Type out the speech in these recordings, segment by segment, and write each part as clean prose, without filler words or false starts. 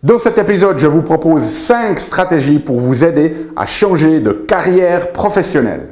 Dans cet épisode, je vous propose 5 stratégies pour vous aider à changer de carrière professionnelle.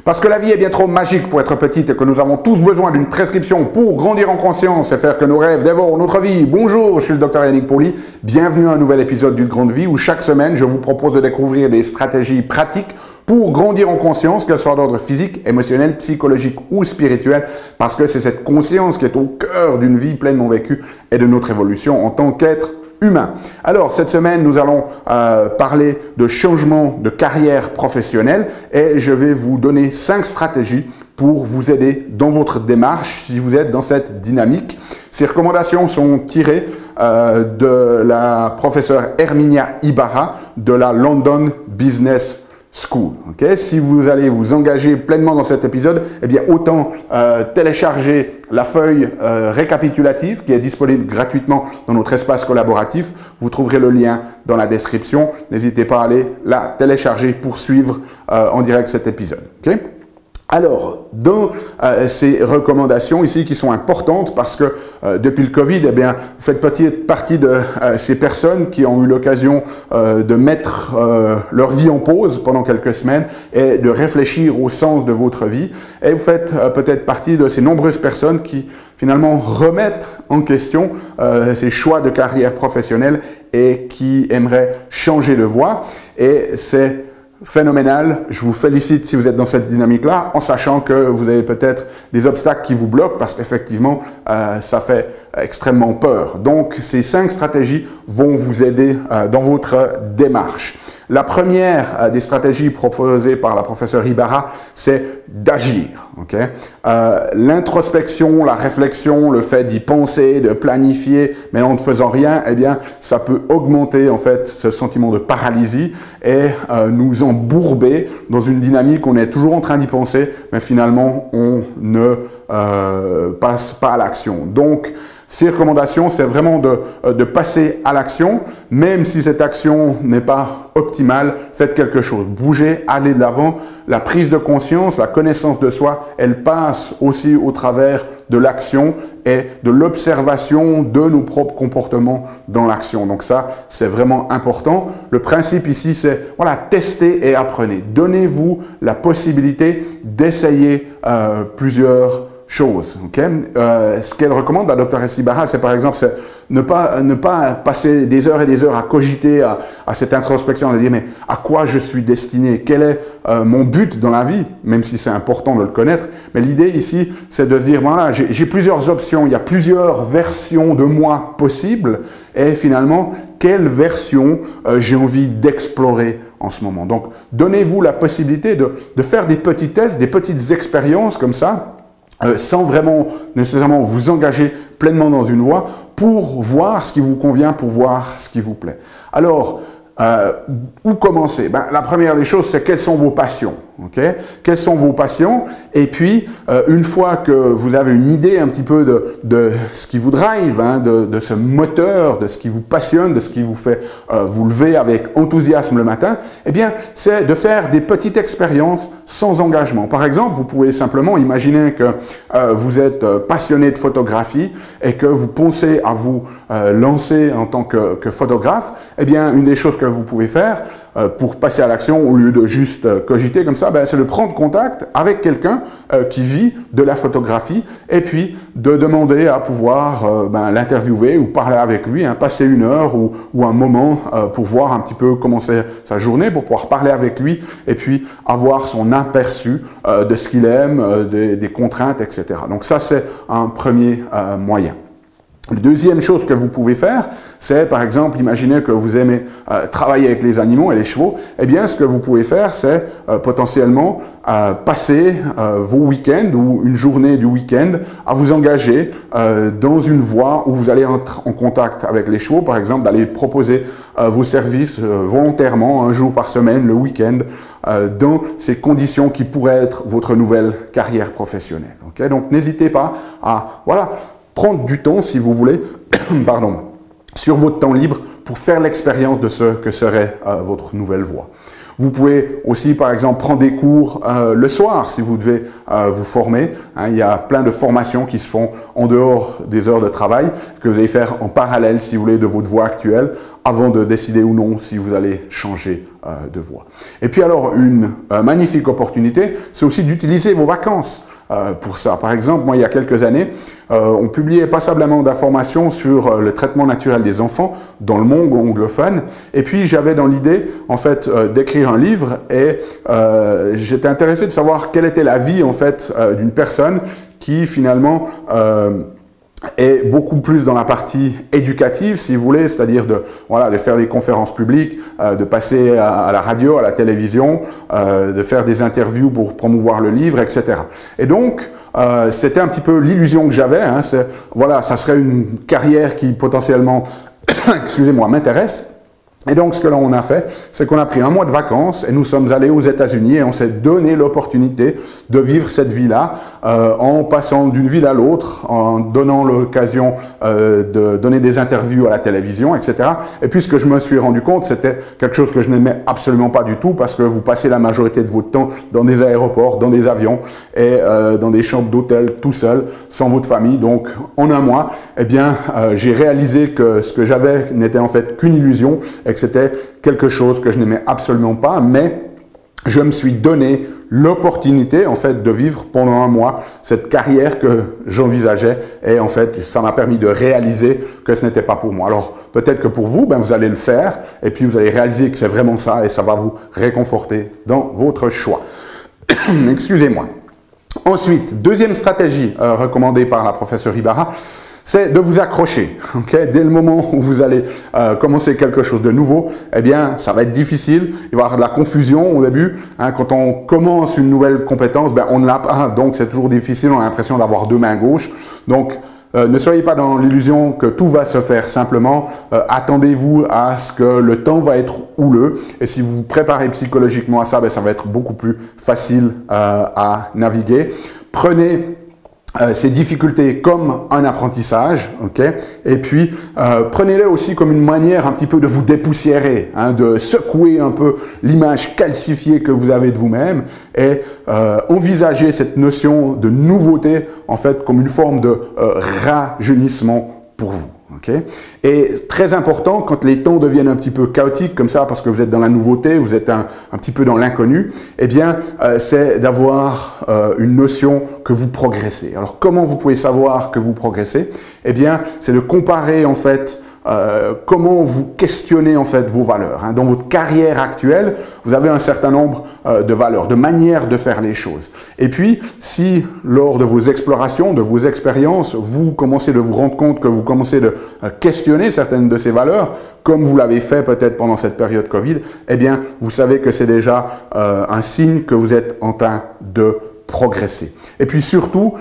Parce que la vie est bien trop magique pour être petite et que nous avons tous besoin d'une prescription pour grandir en conscience et faire que nos rêves dévorent notre vie. Bonjour, je suis le Dr Yannick Pauly. Bienvenue à un nouvel épisode du Grande Vie où chaque semaine, je vous propose de découvrir des stratégies pratiques pour grandir en conscience, qu'elle soit d'ordre physique, émotionnel, psychologique ou spirituel, parce que c'est cette conscience qui est au cœur d'une vie pleinement vécue et de notre évolution en tant qu'être humain. Alors, cette semaine, nous allons parler de changement de carrière professionnelle et je vais vous donner 5 stratégies pour vous aider dans votre démarche si vous êtes dans cette dynamique. Ces recommandations sont tirées de la professeure Herminia Ibarra de la London Business School. Okay? Si vous allez vous engager pleinement dans cet épisode, eh bien autant télécharger la feuille récapitulative qui est disponible gratuitement dans notre espace collaboratif. Vous trouverez le lien dans la description. N'hésitez pas à aller la télécharger pour suivre en direct cet épisode. Okay? Alors, dans ces recommandations ici qui sont importantes parce que depuis le Covid, eh bien, vous faites partie de ces personnes qui ont eu l'occasion de mettre leur vie en pause pendant quelques semaines et de réfléchir au sens de votre vie. Et vous faites peut-être partie de ces nombreuses personnes qui finalement remettent en question ces choix de carrière professionnelle et qui aimeraient changer de voie. Et c'est phénoménal, je vous félicite si vous êtes dans cette dynamique-là, en sachant que vous avez peut-être des obstacles qui vous bloquent parce qu'effectivement, ça fait extrêmement peur. Donc, ces 5 stratégies vont vous aider dans votre démarche. La première des stratégies proposées par la professeure Ibarra, c'est d'agir. Okay? L'introspection, la réflexion, le fait d'y penser, de planifier, mais en ne faisant rien, eh bien, ça peut augmenter en fait ce sentiment de paralysie et nous embourber dans une dynamique où on est toujours en train d'y penser, mais finalement, on ne passe pas à l'action. Donc, ces recommandations, c'est vraiment de passer à l'action, même si cette action n'est pas optimale, faites quelque chose, bougez, allez de l'avant. La prise de conscience, la connaissance de soi, elle passe aussi au travers de l'action et de l'observation de nos propres comportements dans l'action. Donc ça, c'est vraiment important. Le principe ici, c'est voilà, testez et apprenez. Donnez-vous la possibilité d'essayer plusieurs choses. Okay? Ce qu'elle recommande à Dr Ibarra, c'est par exemple ne pas passer des heures et des heures à cogiter à cette introspection, de dire mais à quoi je suis destiné, quel est mon but dans la vie, même si c'est important de le connaître. Mais l'idée ici, c'est de se dire voilà, j'ai plusieurs options, il y a plusieurs versions de moi possibles et finalement, quelle version j'ai envie d'explorer en ce moment. Donc, donnez-vous la possibilité de faire des petits tests, des petites expériences comme ça, sans vraiment nécessairement vous engager pleinement dans une voie pour voir ce qui vous convient, pour voir ce qui vous plaît. Alors, où commencer? La première des choses, c'est quelles sont vos passions. Okay? Quelles sont vos passions? Et puis, une fois que vous avez une idée un petit peu de ce qui vous drive, hein, de ce moteur, de ce qui vous passionne, de ce qui vous fait vous lever avec enthousiasme le matin, eh bien, c'est de faire des petites expériences sans engagement. Par exemple, vous pouvez simplement imaginer que vous êtes passionné de photographie et que vous pensez à vous lancer en tant que photographe. Eh bien, une des choses que vous pouvez faire pour passer à l'action au lieu de juste cogiter comme ça, c'est de prendre contact avec quelqu'un qui vit de la photographie et puis de demander à pouvoir l'interviewer ou parler avec lui, hein, passer une heure ou un moment pour voir un petit peu comment c'est sa journée, pour pouvoir parler avec lui et puis avoir son aperçu de ce qu'il aime, des contraintes, etc. Donc ça, c'est un premier moyen. La deuxième chose que vous pouvez faire, c'est par exemple, imaginez que vous aimez travailler avec les animaux et les chevaux, eh bien ce que vous pouvez faire, c'est potentiellement passer vos week-ends ou une journée du week-end à vous engager dans une voie où vous allez être en contact avec les chevaux, par exemple d'aller proposer vos services volontairement un jour par semaine, le week-end, dans ces conditions qui pourraient être votre nouvelle carrière professionnelle. Okay? Donc n'hésitez pas à prendre du temps, si vous voulez, pardon, sur votre temps libre pour faire l'expérience de ce que serait votre nouvelle voie. Vous pouvez aussi, par exemple, prendre des cours le soir si vous devez vous former. Hein, il y a plein de formations qui se font en dehors des heures de travail que vous allez faire en parallèle, si vous voulez, de votre voie actuelle avant de décider ou non si vous allez changer de voie. Et puis alors, une magnifique opportunité, c'est aussi d'utiliser vos vacances. Pour ça. Par exemple, moi, il y a quelques années, on publiait passablement d'informations sur le traitement naturel des enfants dans le monde anglophone. Et puis, j'avais dans l'idée, en fait, d'écrire un livre et j'étais intéressé de savoir quelle était la vie, en fait, d'une personne qui, finalement, est beaucoup plus dans la partie éducative, si vous voulez, c'est-à-dire de faire des conférences publiques, de passer à la radio, à la télévision, de faire des interviews pour promouvoir le livre, etc. Et donc, c'était un petit peu l'illusion que j'avais. Hein, ça serait une carrière qui potentiellement, excusez-moi, m'intéresse. Et donc, ce que l'on a fait, c'est qu'on a pris un mois de vacances et nous sommes allés aux États-Unis et on s'est donné l'opportunité de vivre cette vie-là en passant d'une ville à l'autre, en donnant l'occasion de donner des interviews à la télévision, etc. Et puis, ce que je me suis rendu compte, c'était quelque chose que je n'aimais absolument pas du tout parce que vous passez la majorité de votre temps dans des aéroports, dans des avions et dans des chambres d'hôtel tout seul, sans votre famille. Donc, en un mois, eh bien, j'ai réalisé que ce que j'avais n'était en fait qu'une illusion et que c'était quelque chose que je n'aimais absolument pas, mais je me suis donné l'opportunité en fait de vivre pendant un mois cette carrière que j'envisageais et en fait ça m'a permis de réaliser que ce n'était pas pour moi. Alors peut-être que pour vous, vous allez le faire et puis vous allez réaliser que c'est vraiment ça et ça va vous réconforter dans votre choix. Excusez-moi. Ensuite, deuxième stratégie recommandée par la professeure Ibarra, c'est de vous accrocher. Okay? Dès le moment où vous allez commencer quelque chose de nouveau, eh bien, ça va être difficile. Il va y avoir de la confusion au début. Hein, quand on commence une nouvelle compétence, on ne l'a pas, donc c'est toujours difficile. On a l'impression d'avoir deux mains gauches. Donc, ne soyez pas dans l'illusion que tout va se faire simplement. Attendez-vous à ce que le temps va être houleux. Et si vous vous préparez psychologiquement à ça, ça va être beaucoup plus facile à naviguer. Prenez ces difficultés comme un apprentissage, ok? Et puis prenez-les aussi comme une manière un petit peu de vous dépoussiérer, hein, de secouer un peu l'image calcifiée que vous avez de vous-même et envisagez cette notion de nouveauté en fait comme une forme de rajeunissement pour vous. Okay? Et très important, quand les temps deviennent un petit peu chaotiques comme ça, parce que vous êtes dans la nouveauté, vous êtes un petit peu dans l'inconnu, eh bien, c'est d'avoir une notion que vous progressez. Alors, comment vous pouvez savoir que vous progressez? Eh bien, c'est de comparer, en fait, comment vous questionnez en fait vos valeurs. Hein. Dans votre carrière actuelle, vous avez un certain nombre de valeurs, de manières de faire les choses. Et puis, si lors de vos explorations, de vos expériences, vous commencez de vous rendre compte que vous commencez de questionner certaines de ces valeurs, comme vous l'avez fait peut-être pendant cette période Covid, eh bien, vous savez que c'est déjà un signe que vous êtes en train de progresser. Et puis surtout,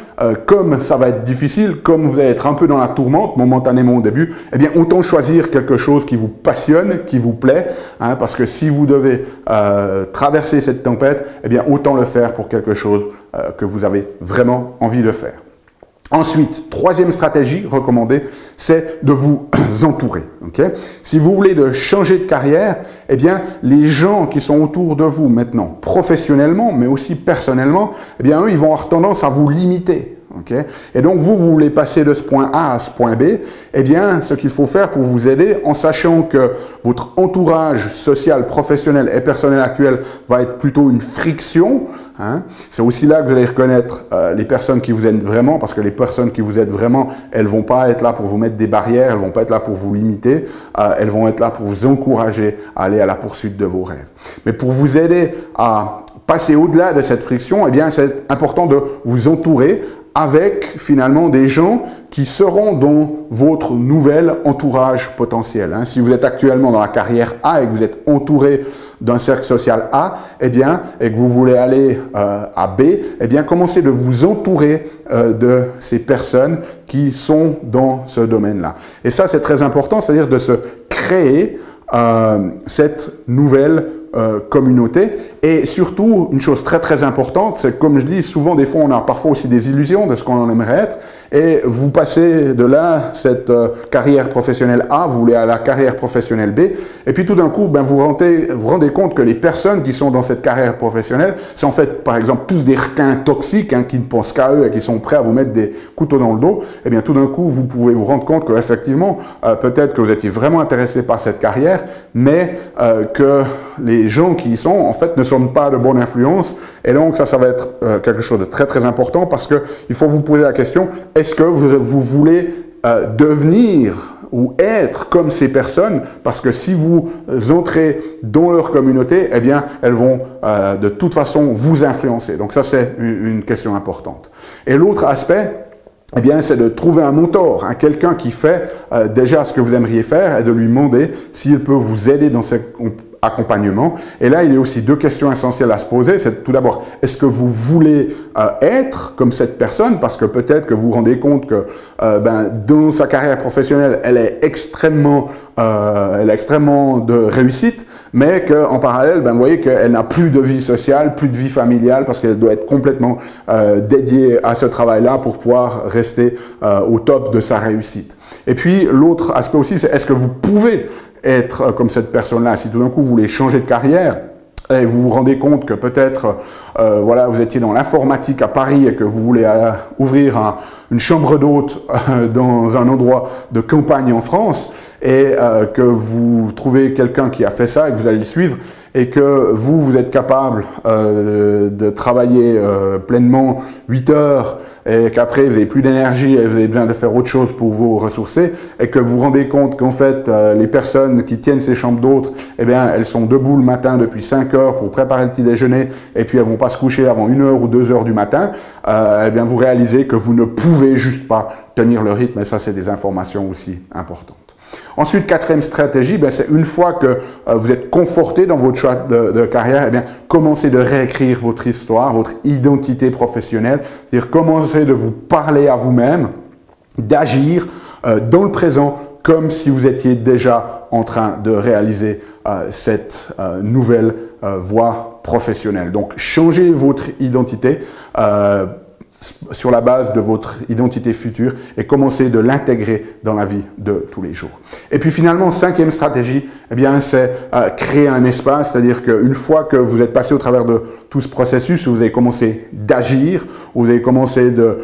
comme ça va être difficile, comme vous allez être un peu dans la tourmente momentanément au début, eh bien autant choisir quelque chose qui vous passionne, qui vous plaît, hein, parce que si vous devez traverser cette tempête, eh bien autant le faire pour quelque chose que vous avez vraiment envie de faire. Ensuite, troisième stratégie recommandée, c'est de vous entourer. Okay? Si vous voulez de changer de carrière, eh bien, les gens qui sont autour de vous maintenant, professionnellement, mais aussi personnellement, eh bien, eux, ils vont avoir tendance à vous limiter. Okay? Et donc, vous voulez passer de ce point A à ce point B, eh bien, ce qu'il faut faire pour vous aider, en sachant que votre entourage social, professionnel et personnel actuel va être plutôt une friction, hein, c'est aussi là que vous allez reconnaître les personnes qui vous aident vraiment, parce que les personnes qui vous aident vraiment, elles vont pas être là pour vous mettre des barrières, elles vont pas être là pour vous limiter, elles vont être là pour vous encourager à aller à la poursuite de vos rêves. Mais pour vous aider à passer au-delà de cette friction, eh bien, c'est important de vous entourer avec finalement des gens qui seront dans votre nouvel entourage potentiel. Hein. Si vous êtes actuellement dans la carrière A et que vous êtes entouré d'un cercle social A, eh bien, et que vous voulez aller à B, eh bien, commencez de vous entourer de ces personnes qui sont dans ce domaine-là. Et ça, c'est très important, c'est-à-dire de se créer cette nouvelle communauté. Et surtout, une chose très très importante, c'est que comme je dis, souvent des fois on a parfois aussi des illusions de ce qu'on aimerait être, et vous passez de là, cette carrière professionnelle A, vous voulez à la carrière professionnelle B, et puis tout d'un coup, ben, vous rendez compte que les personnes qui sont dans cette carrière professionnelle, c'est en fait, par exemple, tous des requins toxiques, hein, qui ne pensent qu'à eux et qui sont prêts à vous mettre des couteaux dans le dos. Et bien tout d'un coup, vous pouvez vous rendre compte qu'effectivement, peut-être que vous étiez vraiment intéressé par cette carrière, mais que les gens qui y sont, en fait, ne sont pas de bonne influence. Et donc, ça va être quelque chose de très, très important parce qu'il faut vous poser la question, est-ce que vous voulez devenir ou être comme ces personnes, parce que si vous entrez dans leur communauté, eh bien, elles vont de toute façon vous influencer. Donc ça, c'est une question importante. Et l'autre aspect, eh bien, c'est de trouver un mentor, hein, quelqu'un qui fait déjà ce que vous aimeriez faire et de lui demander s'il peut vous aider dans ce accompagnement. Et là, il y a aussi deux questions essentielles à se poser. C'est tout d'abord, est-ce que vous voulez être comme cette personne? Parce que peut-être que vous vous rendez compte que dans sa carrière professionnelle, elle est extrêmement de réussite, mais qu'en parallèle, vous voyez qu'elle n'a plus de vie sociale, plus de vie familiale, parce qu'elle doit être complètement dédiée à ce travail-là pour pouvoir rester au top de sa réussite. Et puis, l'autre aspect aussi, c'est est-ce que vous pouvez être comme cette personne-là? Si tout d'un coup, vous voulez changer de carrière, et vous vous rendez compte que peut-être, voilà, vous étiez dans l'informatique à Paris et que vous voulez ouvrir une chambre d'hôte dans un endroit de campagne en France, et que vous trouvez quelqu'un qui a fait ça et que vous allez le suivre, et que vous êtes capable de travailler pleinement 8 heures, et qu'après vous n'avez plus d'énergie et vous avez besoin de faire autre chose pour vous ressourcer, et que vous vous rendez compte qu'en fait, les personnes qui tiennent ces chambres d'hôtes, eh bien, elles sont debout le matin depuis 5 heures pour préparer le petit déjeuner, et puis elles vont pas se coucher avant 1 heure ou 2 heures du matin, eh bien, vous réalisez que vous ne pouvez juste pas tenir le rythme, et ça, c'est des informations aussi importantes. Ensuite, quatrième stratégie, c'est une fois que vous êtes conforté dans votre choix de carrière, eh bien, commencez de réécrire votre histoire, votre identité professionnelle, c'est-à-dire commencez de vous parler à vous-même, d'agir dans le présent comme si vous étiez déjà en train de réaliser cette nouvelle voie professionnelle. Donc, changez votre identité sur la base de votre identité future et commencez de l'intégrer dans la vie de tous les jours. Et puis finalement, cinquième stratégie, eh bien, c'est créer un espace, c'est-à-dire qu'une fois que vous êtes passé au travers de tout ce processus, où vous avez commencé d'agir, où vous avez commencé de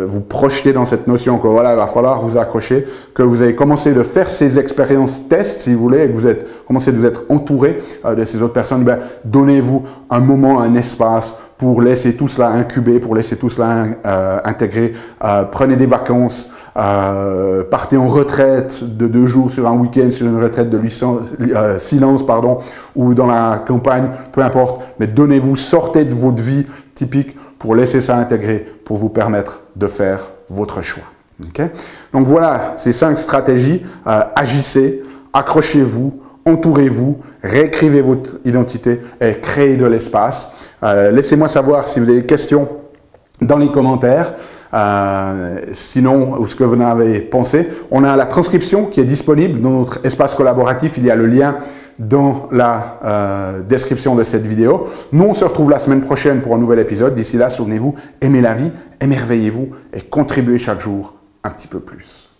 vous projeter dans cette notion que voilà, il va falloir vous accrocher, que vous avez commencé de faire ces expériences tests, si vous voulez, et que vous êtes commencé de vous être entouré de ces autres personnes, ben, donnez-vous un moment, un espace pour laisser tout cela incuber, pour laisser tout cela intégrer. Prenez des vacances, partez en retraite de 2 jours sur un week-end, sur une retraite de silence, pardon, ou dans la campagne, peu importe, mais donnez-vous, sortez de votre vie typique pour laisser ça intégrer, pour vous permettre de faire votre choix. Okay? Donc voilà, ces 5 stratégies, agissez, accrochez-vous, entourez-vous, réécrivez votre identité et créez de l'espace. Laissez-moi savoir si vous avez des questions dans les commentaires. Sinon, ou ce que vous en avez pensé. On a la transcription qui est disponible dans notre espace collaboratif. Il y a le lien dans la description de cette vidéo. Nous, on se retrouve la semaine prochaine pour un nouvel épisode. D'ici là, souvenez-vous, aimez la vie, émerveillez-vous et contribuez chaque jour un petit peu plus.